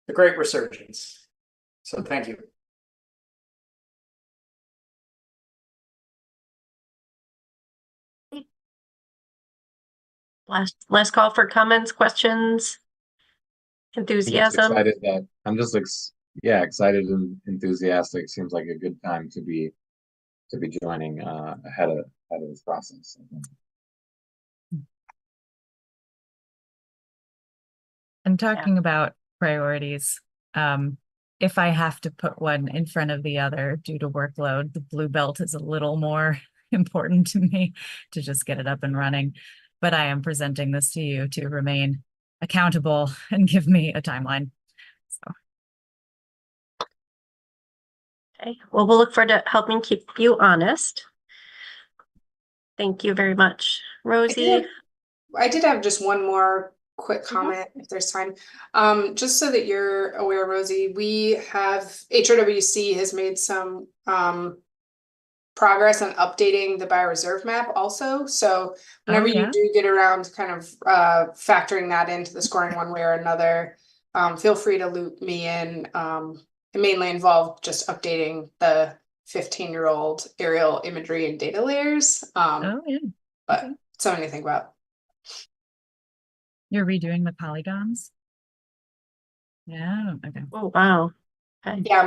the great resurgence. So thank you. Last call for comments, questions, I'm just enthusiasm. excited that yeah, excited and enthusiastic. Seems like a good time to be joining ahead of this process. And talking about priorities, if I have to put one in front of the other due to workload, the blue belt is a little more important to me to just get it up and running. But I am presenting this to you to remain accountable and give me a timeline. So. Okay, well, we'll look forward to helping keep you honest. Thank you very much. Rosie? I did have just one more quick comment if there's time. Just so that you're aware, Rosie, we have HRWC has made some progress on updating the bioreserve map also. So whenever you do get around to kind of factoring that into the scoring one way or another, feel free to loop me in. It mainly involved just updating the 15-year-old aerial imagery and data layers. But something to think about. You're redoing the polygons? Yeah, okay. Oh, wow. Okay. Yeah,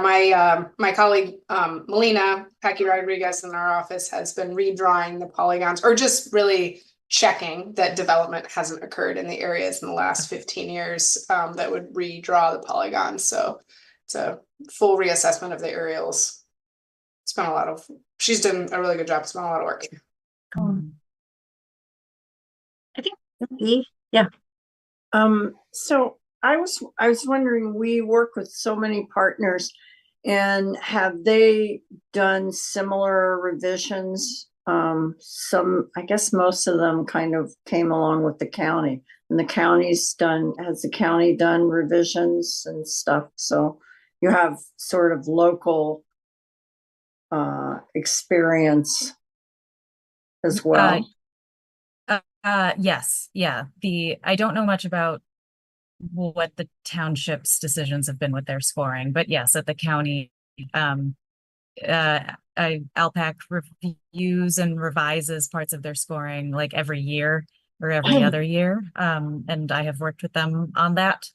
my colleague Melina Packy Rodriguez in our office has been redrawing the polygons, or just really checking that development hasn't occurred in the areas in the last 15 years that would redraw the polygons. So it's a full reassessment of the aerials. She's done a really good job. It's been a lot of work. I think, yeah. So I was wondering, we work with so many partners, and have they done similar revisions? I guess most of them kind of came along with the county, and has the county done revisions and stuff? So you have sort of local experience as well. Yes, yeah. I don't know much about what the township's decisions have been with their scoring, but yes, at the county, Alpac reviews and revises parts of their scoring like every year or every other year. And I have worked with them on that.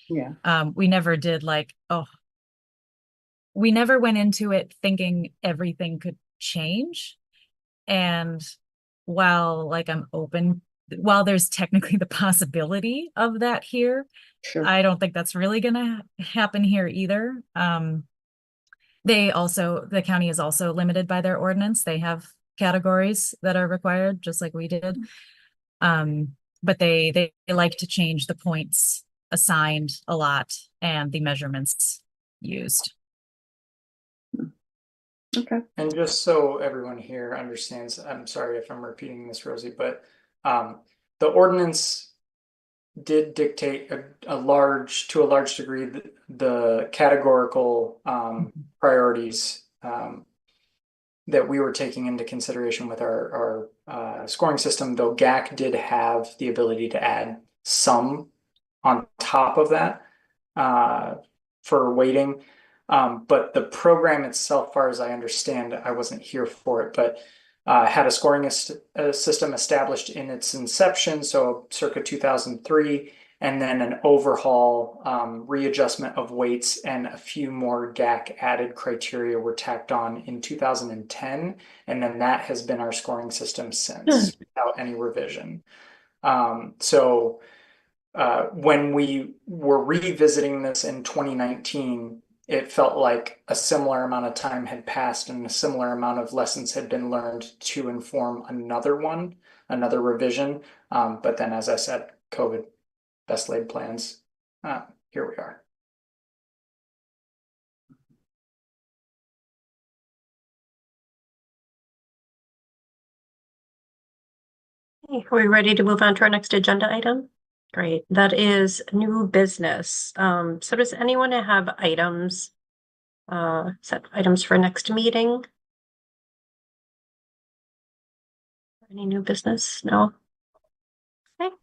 Yeah. We never did we never went into it thinking everything could change. And while there's technically the possibility of that here, sure, I don't think that's really gonna happen here either. The county is also limited by their ordinance. They have categories that are required, just like we did. But they like to change the points assigned a lot and the measurements used. Okay. And just so everyone here understands, I'm sorry if I'm repeating this, Rosie, but the ordinance did dictate to a large degree the categorical priorities that we were taking into consideration with our scoring system, though GAC did have the ability to add some on top of that for weighting. But the program itself, far as I understand, I wasn't here for it, but had a scoring system established in its inception, so circa 2003, and then an overhaul, readjustment of weights, and a few more GAC added criteria were tacked on in 2010, and then that has been our scoring system since, without any revision. So when we were revisiting this in 2019, it felt like a similar amount of time had passed and a similar amount of lessons had been learned to inform another revision. But then, as I said, COVID, best laid plans. Here we are. Okay, are we ready to move on to our next agenda item? Great, that is new business. So does anyone have items, set items for next meeting? Any new business? No? Okay.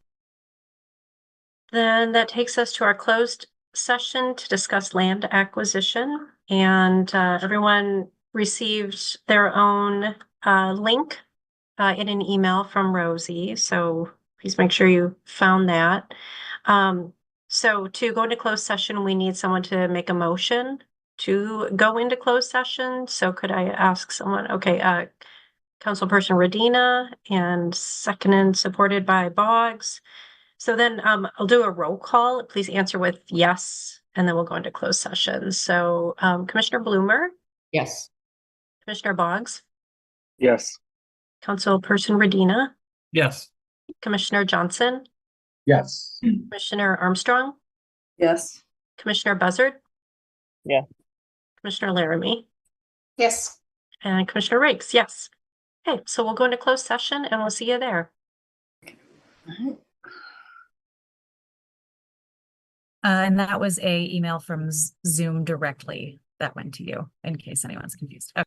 Then that takes us to our closed session to discuss land acquisition. And everyone received their own link in an email from Rosie. So please make sure you found that. So to go into closed session, we need someone to make a motion to go into closed session. So could I ask someone? Okay, Councilperson Radina and second and supported by Boggs. So then I'll do a roll call. Please answer with yes, and then we'll go into closed session. So Commissioner Bloomer, Yes. Commissioner Boggs, Yes. Councilperson Radina, Yes. Commissioner Johnson, Yes. Commissioner Armstrong, Yes. Commissioner Buzzard. Yeah. Commissioner Laramie Yes. and Commissioner Rakes. Yes. Okay, so we'll go into closed session and we'll see you there. And that was a email from Zoom directly that went to you, in case anyone's confused. Okay.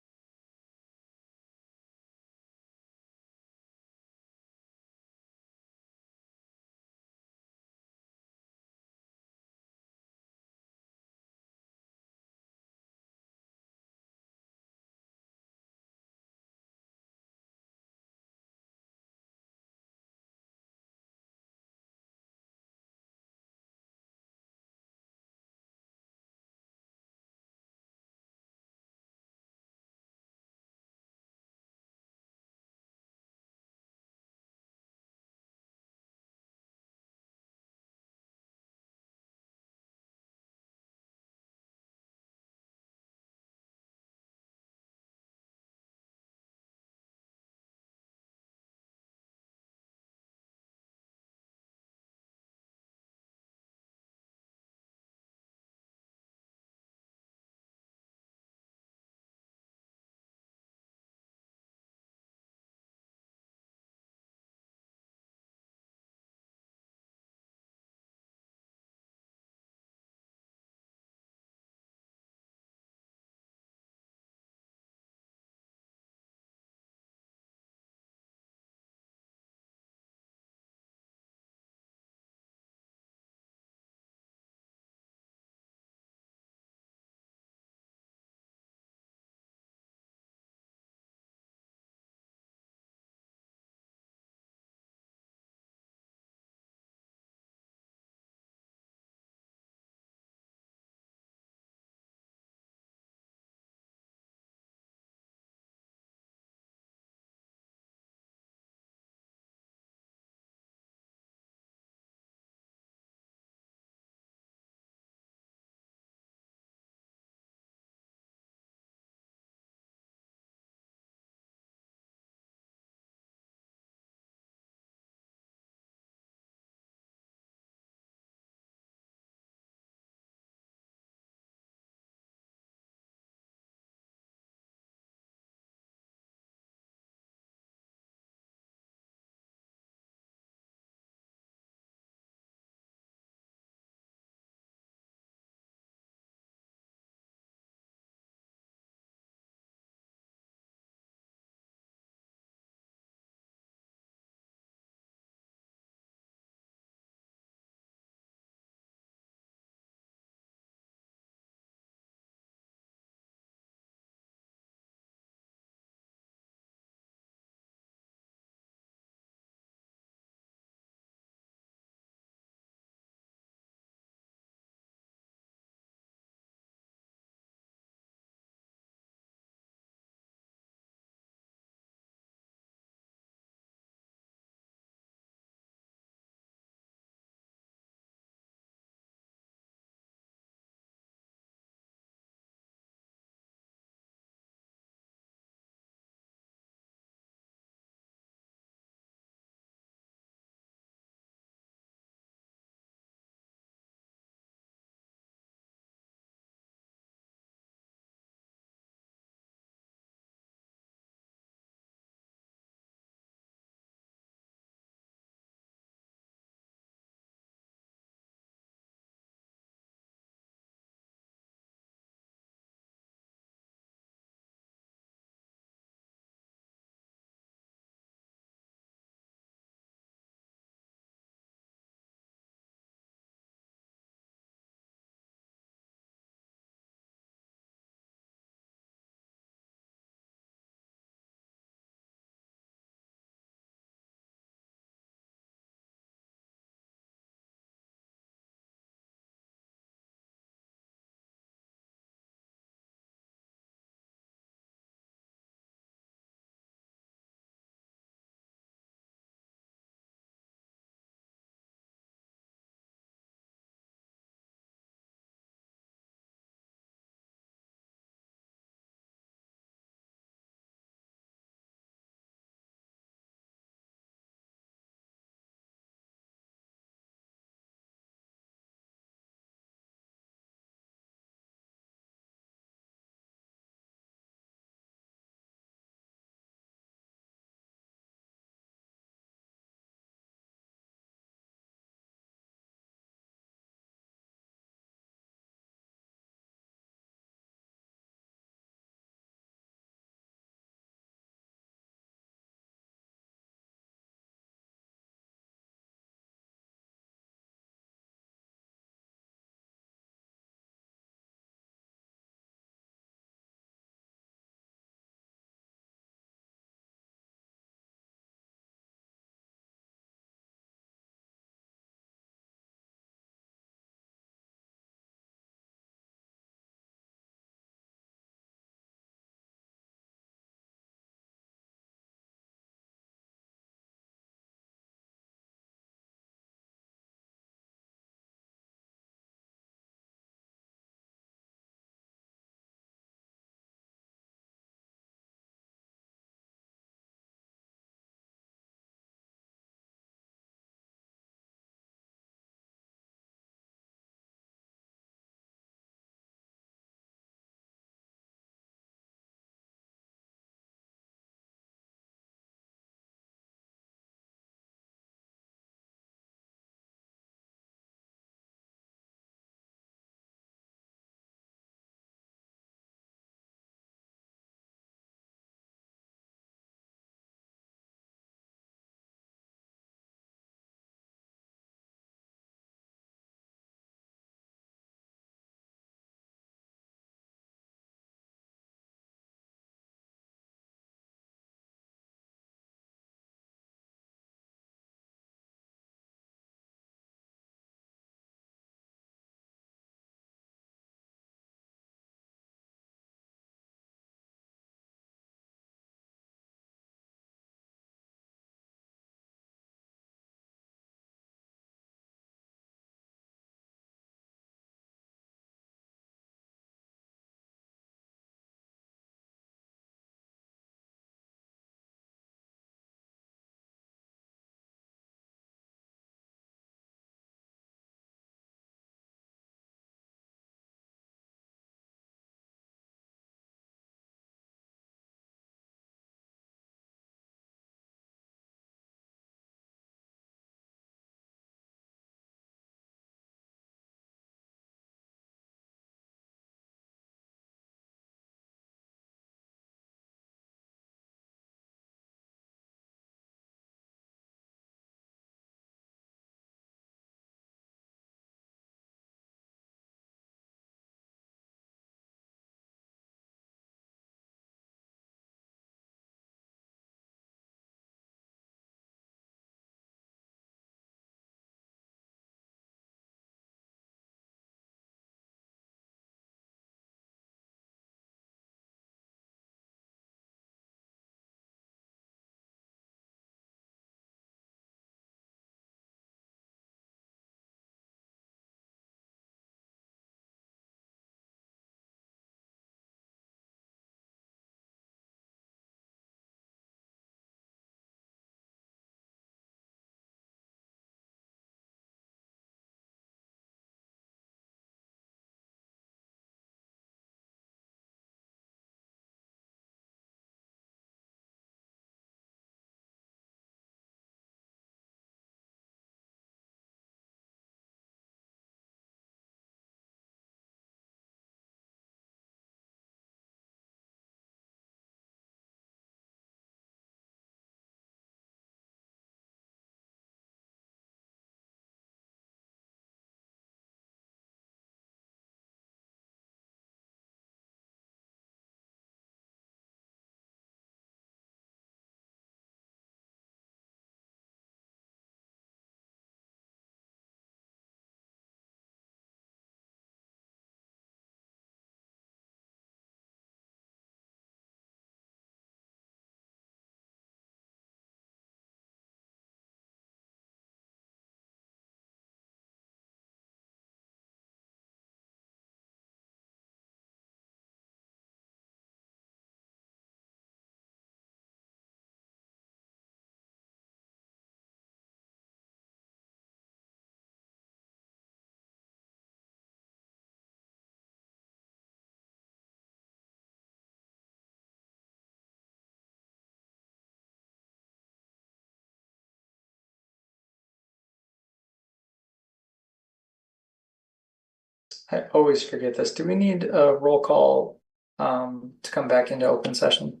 I always forget this. Do we need a roll call to come back into open session?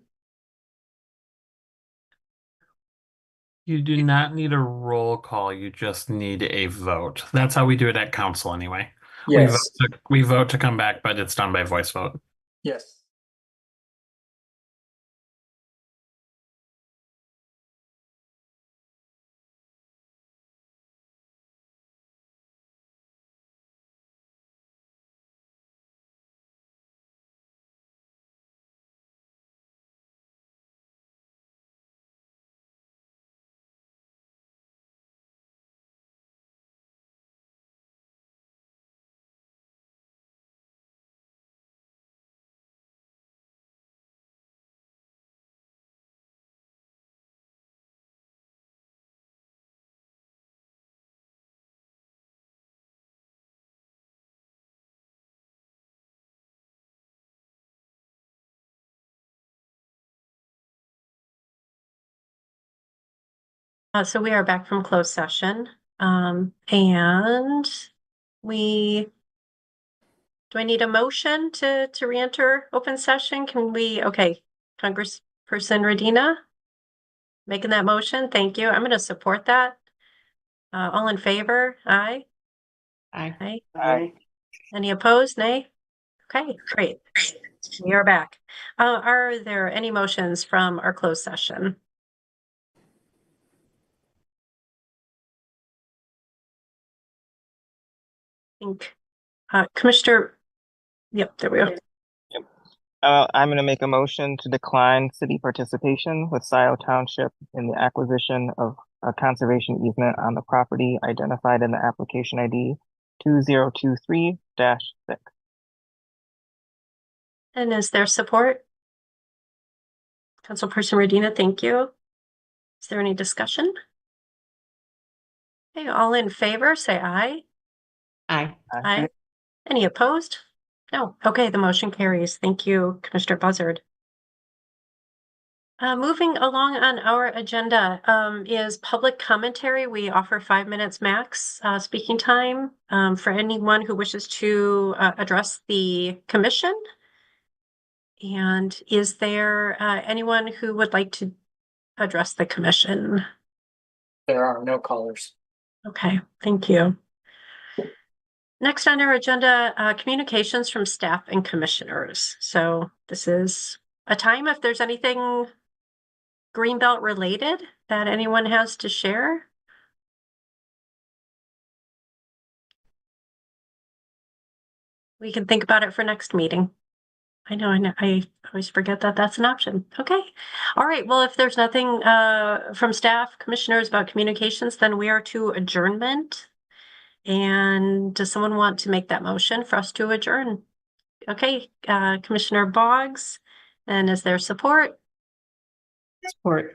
You do not need a roll call, you just need a vote. That's how we do it at council anyway. Yes. We vote to come back, but it's done by voice vote. Yes. So we are back from closed session. And do I need a motion to re-enter open session? Okay, Congressperson Radina making that motion. Thank you. I'm going to support that. All in favor? Aye. Aye. Aye. Any opposed? Nay? Okay, great. We are back. Are there any motions from our closed session? I think Commissioner, yep, there we go. I'm going to make a motion to decline city participation with Scioto Township in the acquisition of a conservation easement on the property identified in the application ID 2023-6. And is there support? Councilperson Radina, thank you. Is there any discussion? Okay, all in favor, say aye. Aye. Aye. Any opposed? No. Okay, the motion carries. Thank you, Commissioner Buzzard. Moving along on our agenda is public commentary. We offer 5 minutes max speaking time for anyone who wishes to address the commission. And is there anyone who would like to address the commission? There are no callers. Okay, thank you. Next on our agenda, communications from staff and commissioners. So this is a time if there's anything Greenbelt related that anyone has to share. We can think about it for next meeting. I know, I always forget that that's an option. Okay. All right. Well, if there's nothing from staff, commissioners about communications, then we are to adjournment. And does someone want to make that motion for us to adjourn? Okay, Commissioner Boggs, and is there support? Support.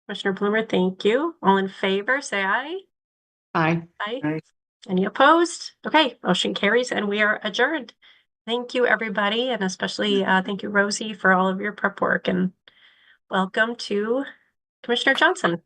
Commissioner Bloomer, thank you. All in favor, say aye. Aye. Aye. Any opposed? Okay, motion carries and we are adjourned. Thank you, everybody, and especially thank you, Rosie, for all of your prep work, and welcome to Commissioner Johnson.